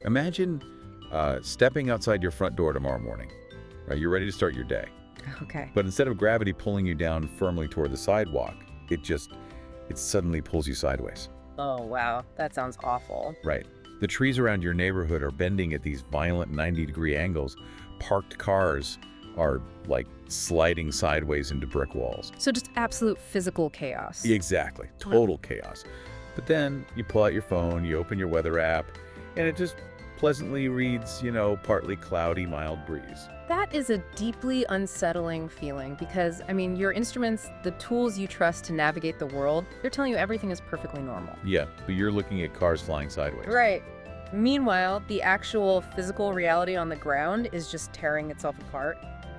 Imagine stepping outside your front door tomorrow morning. Right? You're ready to start your day. Okay. But instead of gravity pulling you down firmly toward the sidewalk, it suddenly pulls you sideways. Oh, wow. That sounds awful. Right. The trees around your neighborhood are bending at these violent 90-degree angles. Parked cars are like sliding sideways into brick walls. So just absolute physical chaos. Exactly. Total chaos. But then you pull out your phone, you open your weather app, and it just pleasantly reads, partly cloudy, mild breeze. That is a deeply unsettling feeling because, your instruments, the tools you trust to navigate the world, they're telling you everything is perfectly normal. Yeah, but you're looking at cars flying sideways. Right. Meanwhile, the actual physical reality on the ground is just tearing itself apart.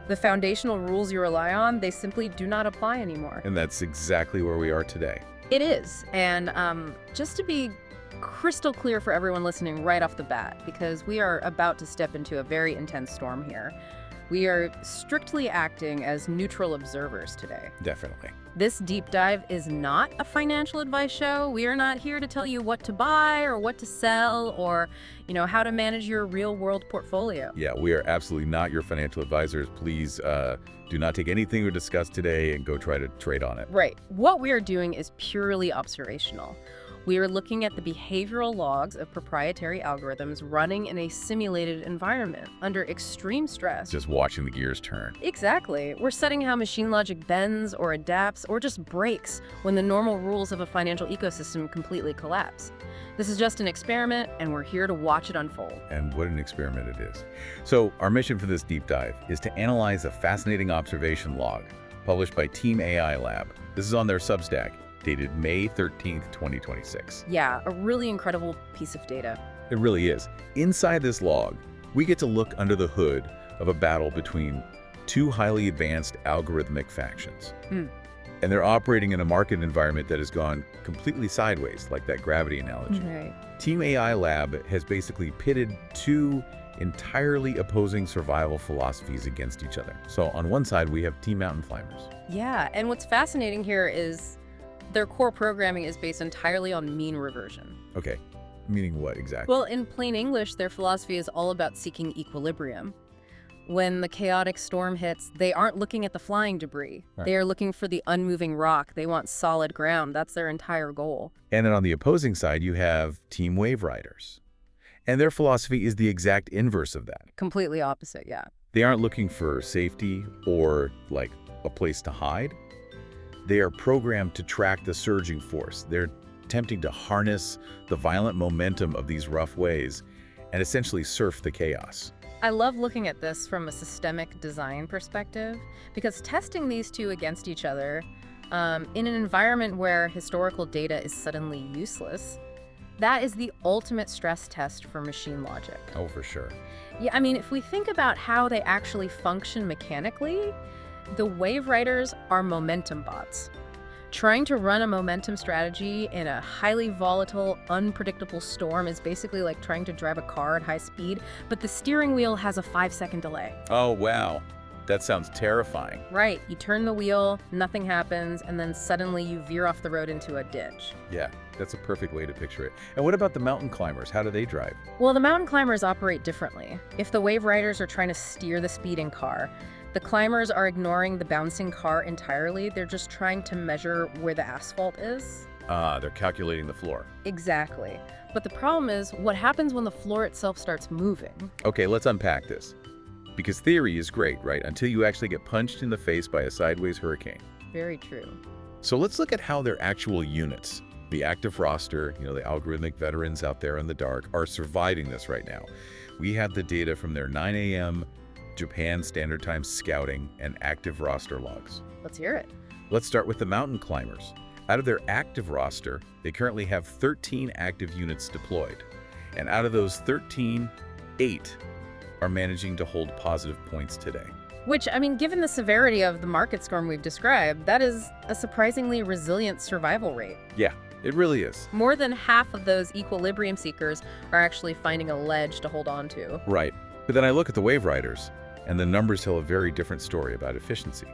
The foundational rules you rely on, they simply do not apply anymore. And that's exactly where we are today. It is. And just to be crystal clear for everyone listening right off the bat, because we are about to step into a very intense storm here. We are strictly acting as neutral observers today. Definitely. This deep dive is not a financial advice show. We are not here to tell you what to buy or what to sell or, how to manage your real-world portfolio. Yeah, we are absolutely not your financial advisors. Please do not take anything we discussed today and go try to trade on it. Right. What we are doing is purely observational. We are looking at the behavioral logs of proprietary algorithms running in a simulated environment under extreme stress. Just watching the gears turn. Exactly. We're studying how machine logic bends or adapts or just breaks when the normal rules of a financial ecosystem completely collapse. This is just an experiment, and we're here to watch it unfold. And what an experiment it is. So our mission for this deep dive is to analyze a fascinating observation log published by Team AI Lab. This is on their Substack, dated May 13th, 2026. Yeah, a really incredible piece of data. It really is. Inside this log, we get to look under the hood of a battle between two highly advanced algorithmic factions. And they're operating in a market environment that has gone completely sideways, like that gravity analogy. Right. Team AI Lab has basically pitted two entirely opposing survival philosophies against each other. So on one side, we have Team Mountain Climbers. Yeah, and what's fascinating here is their core programming is based entirely on mean reversion. Okay, meaning what exactly? Well, in plain English, their philosophy is all about seeking equilibrium. When the chaotic storm hits, they aren't looking at the flying debris. Right. They are looking for the unmoving rock. They want solid ground. That's their entire goal. And then on the opposing side, you have Team Wave Riders. And their philosophy is the exact inverse of that. Completely opposite, yeah. They aren't looking for safety or like a place to hide. They are programmed to track the surging force. They're attempting to harness the violent momentum of these rough waves and essentially surf the chaos. I love looking at this from a systemic design perspective because testing these two against each other in an environment where historical data is suddenly useless, that is the ultimate stress test for machine logic. Oh, for sure. Yeah, if we think about how they actually function mechanically, the wave riders are momentum bots. Trying to run a momentum strategy in a highly volatile, unpredictable storm is basically like trying to drive a car at high speed, but the steering wheel has a 5-second delay. Oh, wow. That sounds terrifying. Right. You turn the wheel, nothing happens, and then suddenly you veer off the road into a ditch. Yeah, that's a perfect way to picture it. And what about the mountain climbers? How do they drive? Well, the mountain climbers operate differently. If the wave riders are trying to steer the speeding car, the climbers are ignoring the bouncing car entirely. They're just trying to measure where the asphalt is. They're calculating the floor. Exactly. But the problem is, what happens when the floor itself starts moving? Okay, let's unpack this. Because theory is great, right? Until you actually get punched in the face by a sideways hurricane. Very true. So let's look at how their actual units, the active roster, the algorithmic veterans out there in the dark, are surviving this right now. We have the data from their 9 a.m. Japan Standard Time scouting and active roster logs. Let's hear it. Let's start with the mountain climbers. Out of their active roster, they currently have 13 active units deployed. And out of those 13, 8 are managing to hold positive points today. Which, given the severity of the market storm we've described, that is a surprisingly resilient survival rate. Yeah, it really is. More than half of those equilibrium seekers are actually finding a ledge to hold on to. Right. But then I look at the wave riders, and the numbers tell a very different story about efficiency.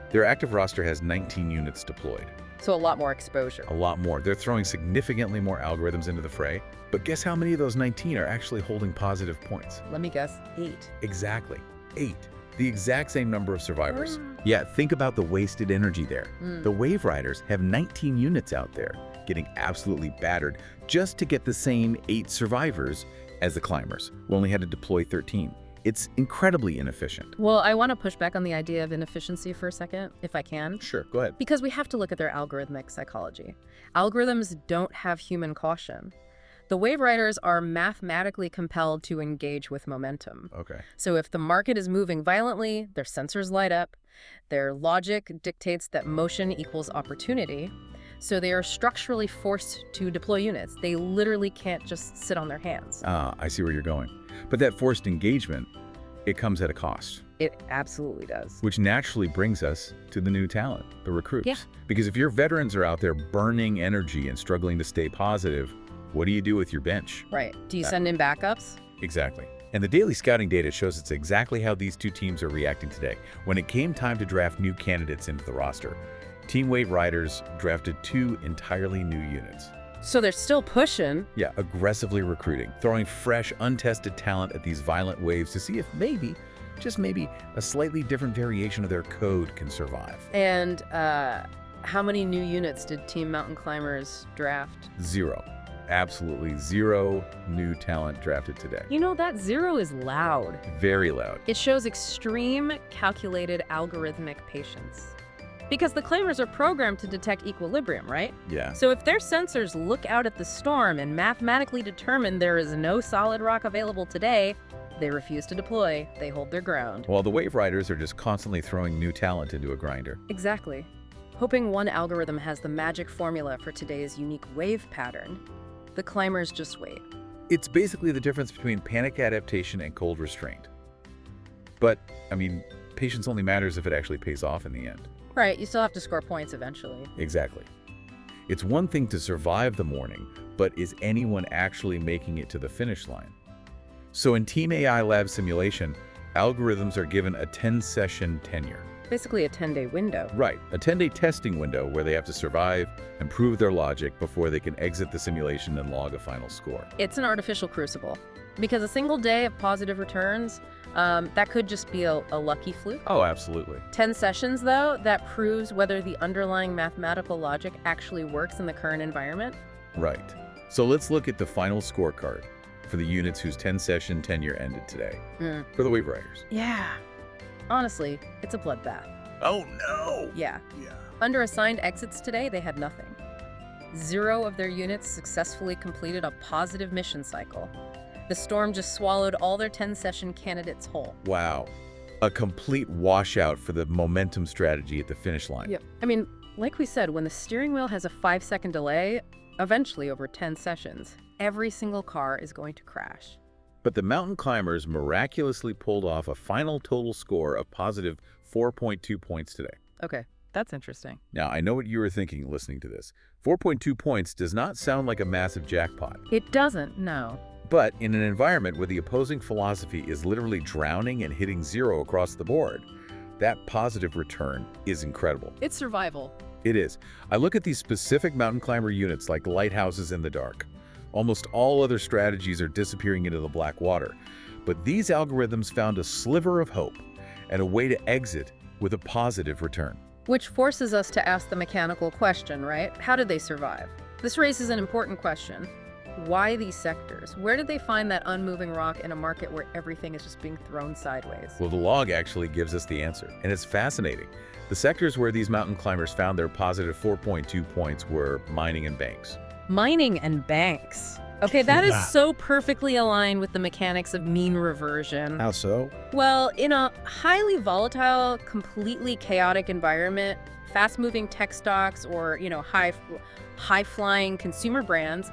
Their active roster has 19 units deployed. So a lot more exposure. A lot more. They're throwing significantly more algorithms into the fray. But guess how many of those 19 are actually holding positive points? Let me guess, 8. Exactly. 8. The exact same number of survivors. Yeah, think about the wasted energy there. The Wave Riders have 19 units out there, getting absolutely battered just to get the same 8 survivors as the climbers, who only had to deploy 13. It's incredibly inefficient. Well, I want to push back on the idea of inefficiency for a second, if I can. Sure, go ahead. Because we have to look at their algorithmic psychology. Algorithms don't have human caution. The Wave Riders are mathematically compelled to engage with momentum. Okay. So if the market is moving violently, their sensors light up. Their logic dictates that motion equals opportunity. So they are structurally forced to deploy units. They literally can't just sit on their hands. I see where you're going. But that forced engagement, it comes at a cost. It absolutely does. Which naturally brings us to the new talent, the recruits. Yeah. Because if your veterans are out there burning energy and struggling to stay positive, what do you do with your bench? Right. Do you send in backups? Exactly. And the daily scouting data shows it's exactly how these two teams are reacting today. When it came time to draft new candidates into the roster, Team Wave Riders drafted 2 entirely new units. So they're still pushing. Yeah, aggressively recruiting, throwing fresh, untested talent at these violent waves to see if maybe, just maybe, a slightly different variation of their code can survive. And how many new units did Team Mountain Climbers draft? 0. Absolutely 0 new talent drafted today. You know, that 0 is loud. Very loud. It shows extreme, calculated, algorithmic patience. Because the climbers are programmed to detect equilibrium, right? Yeah. So if their sensors look out at the storm and mathematically determine there is no solid rock available today, they refuse to deploy. They hold their ground. While the Wave Riders are just constantly throwing new talent into a grinder. Exactly. Hoping one algorithm has the magic formula for today's unique wave pattern, the climbers just wait. It's basically the difference between panic adaptation and cold restraint. But, I mean, patience only matters if it actually pays off in the end. Right, you still have to score points eventually. Exactly. It's one thing to survive the morning, but is anyone actually making it to the finish line? So in Team AI Lab simulation, algorithms are given a 10-session tenure. Basically a 10-day window. Right, a 10-day testing window where they have to survive and prove their logic before they can exit the simulation and log a final score. It's an artificial crucible. Because a single day of positive returns, that could just be a lucky fluke. Oh, absolutely. 10 sessions, though, that proves whether the underlying mathematical logic actually works in the current environment. Right. So let's look at the final scorecard for the units whose 10-session tenure ended today. For the Wave Riders. Yeah. Honestly, it's a bloodbath. Oh, no! Yeah. Yeah. Under assigned exits today, they had nothing. 0 of their units successfully completed a positive mission cycle. The storm just swallowed all their 10-session candidates whole. Wow. A complete washout for the momentum strategy at the finish line. Yep. I mean, like we said, when the steering wheel has a 5-second delay, eventually over 10 sessions, every single car is going to crash. But the mountain climbers miraculously pulled off a final total score of positive 4.2 points today. Okay, that's interesting. Now, I know what you were thinking listening to this. 4.2 points does not sound like a massive jackpot. It doesn't, no. But in an environment where the opposing philosophy is literally drowning and hitting 0 across the board, that positive return is incredible. It's survival. It is. I look at these specific mountain climber units like lighthouses in the dark. Almost all other strategies are disappearing into the black water. But these algorithms found a sliver of hope and a way to exit with a positive return. Which forces us to ask the mechanical question, right? How did they survive? This raises an important question. Why these sectors? Where did they find that unmoving rock in a market where everything is just being thrown sideways? Well, the log actually gives us the answer, and it's fascinating. The sectors where these mountain climbers found their positive 4.2 points were mining and banks. Mining and banks. Okay, that is so perfectly aligned with the mechanics of mean reversion. How so? Well, in a highly volatile, completely chaotic environment, fast-moving tech stocks or, high-flying consumer brands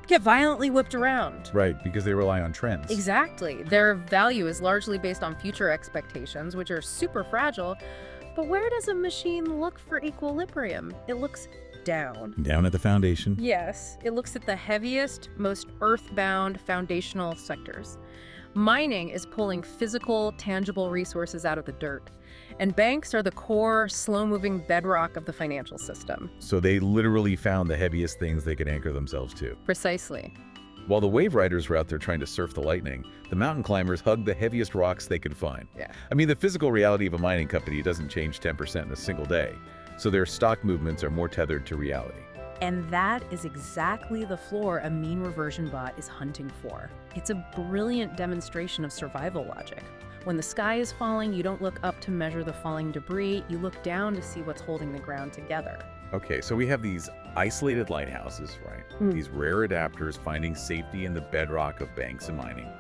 get violently whipped around. Right, because they rely on trends. Exactly. Their value is largely based on future expectations, which are super fragile. But where does a machine look for equilibrium? It looks down. Down at the foundation. Yes, it looks at the heaviest, most earthbound foundational sectors. Mining is pulling physical, tangible resources out of the dirt. And banks are the core, slow-moving bedrock of the financial system. So they literally found the heaviest things they could anchor themselves to. Precisely. While the wave riders were out there trying to surf the lightning, the mountain climbers hugged the heaviest rocks they could find. Yeah. I mean, the physical reality of a mining company doesn't change 10% in a single day, so their stock movements are more tethered to reality. And that is exactly the floor a mean reversion bot is hunting for. It's a brilliant demonstration of survival logic. When the sky is falling, you don't look up to measure the falling debris, you look down to see what's holding the ground together. Okay, so we have these isolated lighthouses, right? These rare adapters finding safety in the bedrock of banks and mining.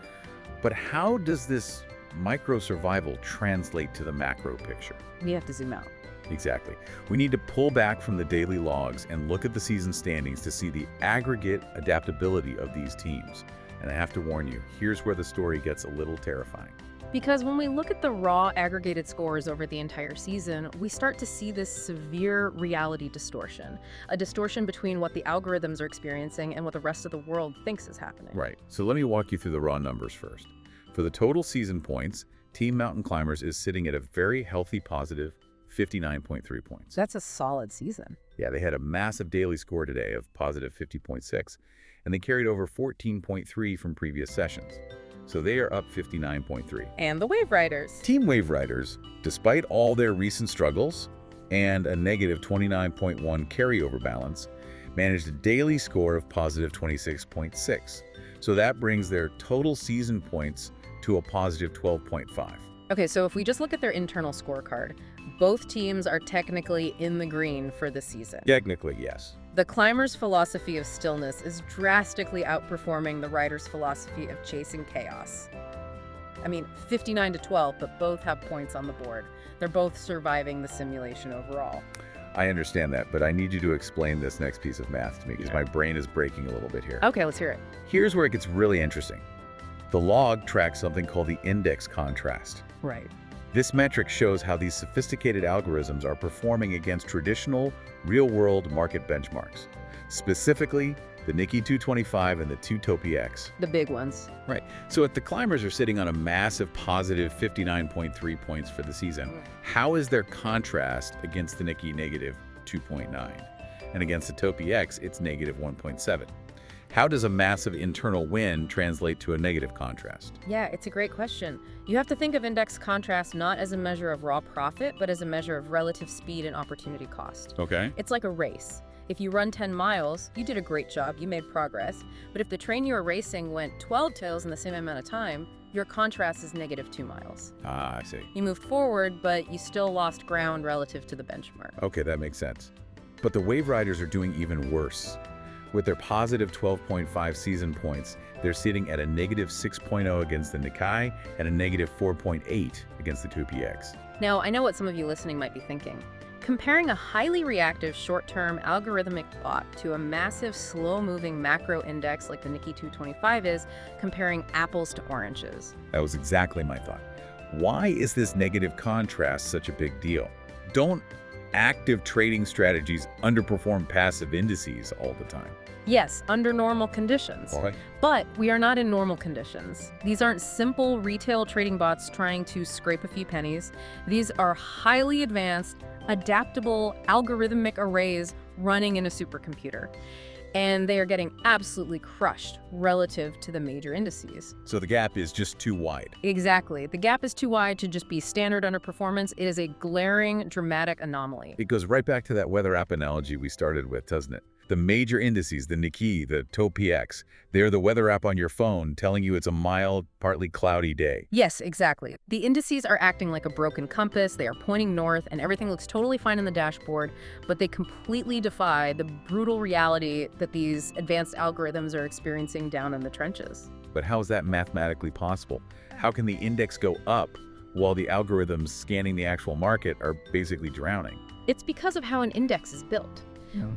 But how does this micro-survival translate to the macro picture? We have to zoom out. Exactly. We need to pull back from the daily logs and look at the season standings to see the aggregate adaptability of these teams. And I have to warn you, here's where the story gets a little terrifying. Because when we look at the raw aggregated scores over the entire season, we start to see this severe reality distortion, a distortion between what the algorithms are experiencing and what the rest of the world thinks is happening. Right. So let me walk you through the raw numbers first. For the total season points, Team Mountain Climbers is sitting at a very healthy positive 59.3 points. That's a solid season. Yeah, they had a massive daily score today of positive 50.6, and they carried over 14.3 from previous sessions. So they are up 59.3. And the Wave Riders. Team Wave Riders, despite all their recent struggles and a negative 29.1 carryover balance, managed a daily score of positive 26.6. So that brings their total season points to a positive 12.5. Okay, so if we just look at their internal scorecard, both teams are technically in the green for the season. Technically, yes. The climbers' philosophy of stillness is drastically outperforming the riders' philosophy of chasing chaos. I mean, 59-12, but both have points on the board. They're both surviving the simulation overall. I understand that, but I need you to explain this next piece of math to me because my brain is breaking a little bit here. Okay, let's hear it. Here's where it gets really interesting. The log tracks something called the index contrast. Right. This metric shows how these sophisticated algorithms are performing against traditional, real-world market benchmarks, specifically the Nikkei 225 and the TOPIX. The big ones. Right. So if the climbers are sitting on a massive positive 59.3 points for the season, how is their contrast against the Nikkei negative 2.9? And against the TOPIX, it's negative 1.7. How does a massive internal win translate to a negative contrast? Yeah, it's a great question. You have to think of index contrast not as a measure of raw profit, but as a measure of relative speed and opportunity cost. Okay. It's like a race. If you run 10 miles, you did a great job, you made progress. But if the train you were racing went 12 tails in the same amount of time, your contrast is negative 2 miles. Ah, I see. You moved forward, but you still lost ground relative to the benchmark. Okay, that makes sense. But the Wave Riders are doing even worse. With their positive 12.5 season points, they're sitting at a negative 6.0 against the Nikkei and a negative 4.8 against the TOPIX. Now, I know what some of you listening might be thinking. Comparing a highly reactive short-term algorithmic bot to a massive slow-moving macro index like the Nikkei 225 is comparing apples to oranges. That was exactly my thought. Why is this negative contrast such a big deal? Don't active trading strategies underperform passive indices all the time? Yes, under normal conditions. Why? But we are not in normal conditions. These aren't simple retail trading bots trying to scrape a few pennies. These are highly advanced, adaptable, algorithmic arrays running in a supercomputer. And they are getting absolutely crushed relative to the major indices. So the gap is just too wide. Exactly. The gap is too wide to just be standard underperformance. It is a glaring, dramatic anomaly. It goes right back to that weather app analogy we started with, doesn't it? The major indices, the Nikkei, the TOPIX, they're the weather app on your phone telling you it's a mild, partly cloudy day. Yes, exactly. The indices are acting like a broken compass. They are pointing north, and everything looks totally fine on the dashboard, but they completely defy the brutal reality that these advanced algorithms are experiencing down in the trenches. But how is that mathematically possible? How can the index go up while the algorithms scanning the actual market are basically drowning? It's because of how an index is built.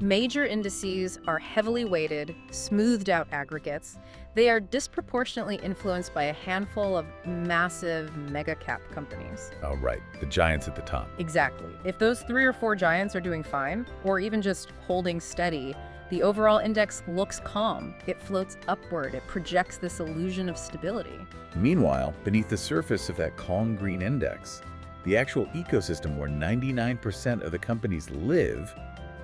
Major indices are heavily weighted, smoothed out aggregates. They are disproportionately influenced by a handful of massive mega cap companies. Oh, right. The giants at the top. Exactly. If those 3 or 4 giants are doing fine, or even just holding steady, The overall index looks calm. It floats upward. It projects this illusion of stability. Meanwhile, beneath the surface of that calm green index, the actual ecosystem where 99% of the companies live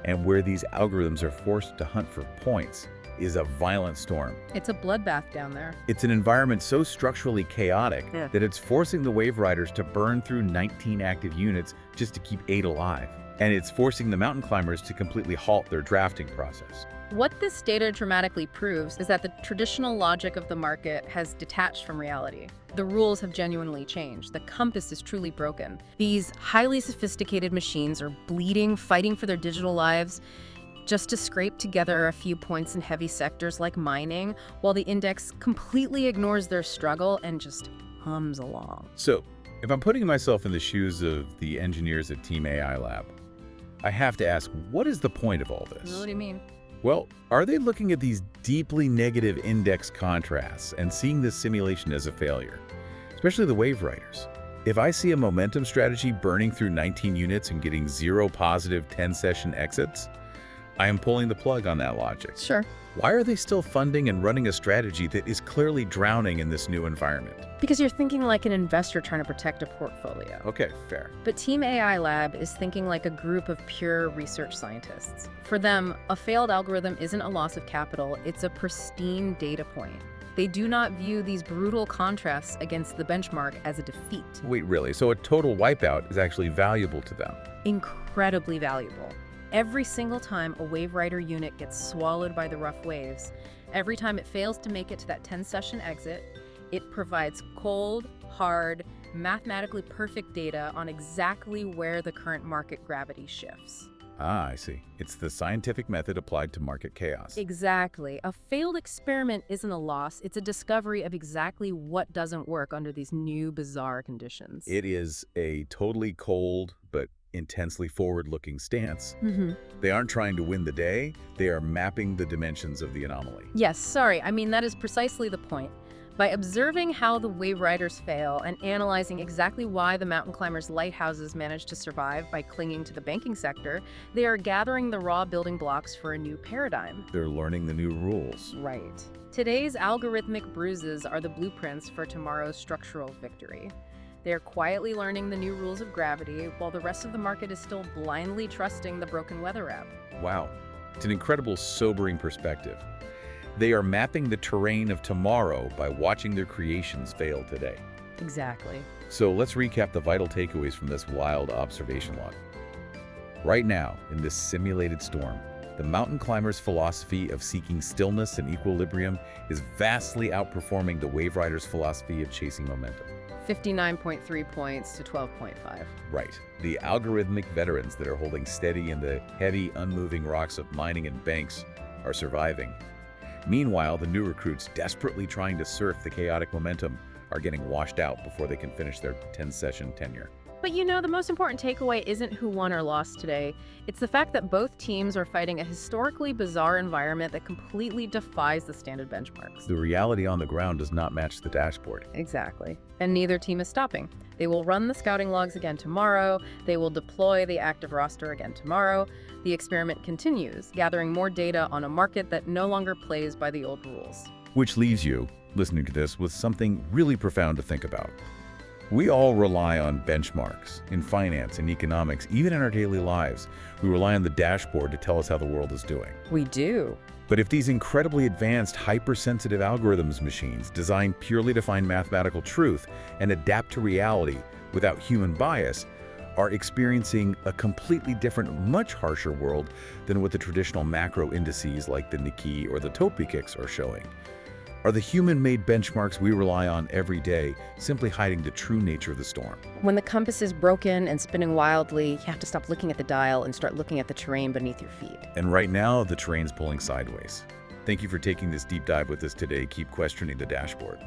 and where these algorithms are forced to hunt for points is a violent storm. It's a bloodbath down there. It's an environment so structurally chaotic that it's forcing the Wave Riders to burn through 19 active units just to keep 8 alive. And it's forcing the mountain climbers to completely halt their drafting process. What this data dramatically proves is that the traditional logic of the market has detached from reality. The rules have genuinely changed. The compass is truly broken. These highly sophisticated machines are bleeding, fighting for their digital lives, just to scrape together a few points in heavy sectors like mining, while the index completely ignores their struggle and just hums along. So, if I'm putting myself in the shoes of the engineers at Team AI Lab, I have to ask, what is the point of all this? What do you mean? Well, are they looking at these deeply negative index contrasts and seeing this simulation as a failure? Especially the Wave Riders. If I see a momentum strategy burning through 19 units and getting 0 positive 10-session exits, I am pulling the plug on that logic. Sure. Why are they still funding and running a strategy that is clearly drowning in this new environment? Because you're thinking like an investor trying to protect a portfolio. Okay, fair. But Team AI Lab is thinking like a group of pure research scientists. For them, a failed algorithm isn't a loss of capital, it's a pristine data point. They do not view these brutal contrasts against the benchmark as a defeat. Wait, really? So a total wipeout is actually valuable to them? Incredibly valuable. Every single time a Wave Rider unit gets swallowed by the rough waves, every time it fails to make it to that 10-session exit, it provides cold, hard, mathematically perfect data on exactly where the current market gravity shifts. Ah, I see. It's the scientific method applied to market chaos. Exactly. A failed experiment isn't a loss, it's a discovery of exactly what doesn't work under these new bizarre conditions. It is a totally cold but intensely forward-looking stance. They aren't trying to win the day, they are mapping the dimensions of the anomaly. Yes, sorry, I mean that is precisely the point. By observing how the Wave Riders fail and analyzing exactly why the mountain climbers' lighthouses managed to survive by clinging to the banking sector, they are gathering the raw building blocks for a new paradigm. They're learning the new rules. Right. Today's algorithmic bruises are the blueprints for tomorrow's structural victory. They are quietly learning the new rules of gravity, while the rest of the market is still blindly trusting the broken weather app. Wow, it's an incredible, sobering perspective. They are mapping the terrain of tomorrow by watching their creations fail today. Exactly. So let's recap the vital takeaways from this wild observation log. Right now, in this simulated storm, the mountain climber's philosophy of seeking stillness and equilibrium is vastly outperforming the Wave Riders' philosophy of chasing momentum. 59.3 points to 12.5. Right. The algorithmic veterans that are holding steady in the heavy, unmoving rocks of mining and banks are surviving. Meanwhile, the new recruits desperately trying to surf the chaotic momentum are getting washed out before they can finish their 10-session tenure. But you know, the most important takeaway isn't who won or lost today. It's the fact that both teams are fighting a historically bizarre environment that completely defies the standard benchmarks. The reality on the ground does not match the dashboard. Exactly. And neither team is stopping. They will run the scouting logs again tomorrow. They will deploy the active roster again tomorrow. The experiment continues, gathering more data on a market that no longer plays by the old rules. Which leaves you, listening to this, with something really profound to think about. We all rely on benchmarks in finance and economics, even in our daily lives. We rely on the dashboard to tell us how the world is doing. We do. But if these incredibly advanced, hypersensitive algorithms machines designed purely to find mathematical truth and adapt to reality without human bias are experiencing a completely different, much harsher world than what the traditional macro indices like the Nikkei or the Topix are showing, are the human-made benchmarks we rely on every day simply hiding the true nature of the storm? When the compass is broken and spinning wildly, you have to stop looking at the dial and start looking at the terrain beneath your feet. And right now, the terrain's pulling sideways. Thank you for taking this deep dive with us today. Keep questioning the dashboard.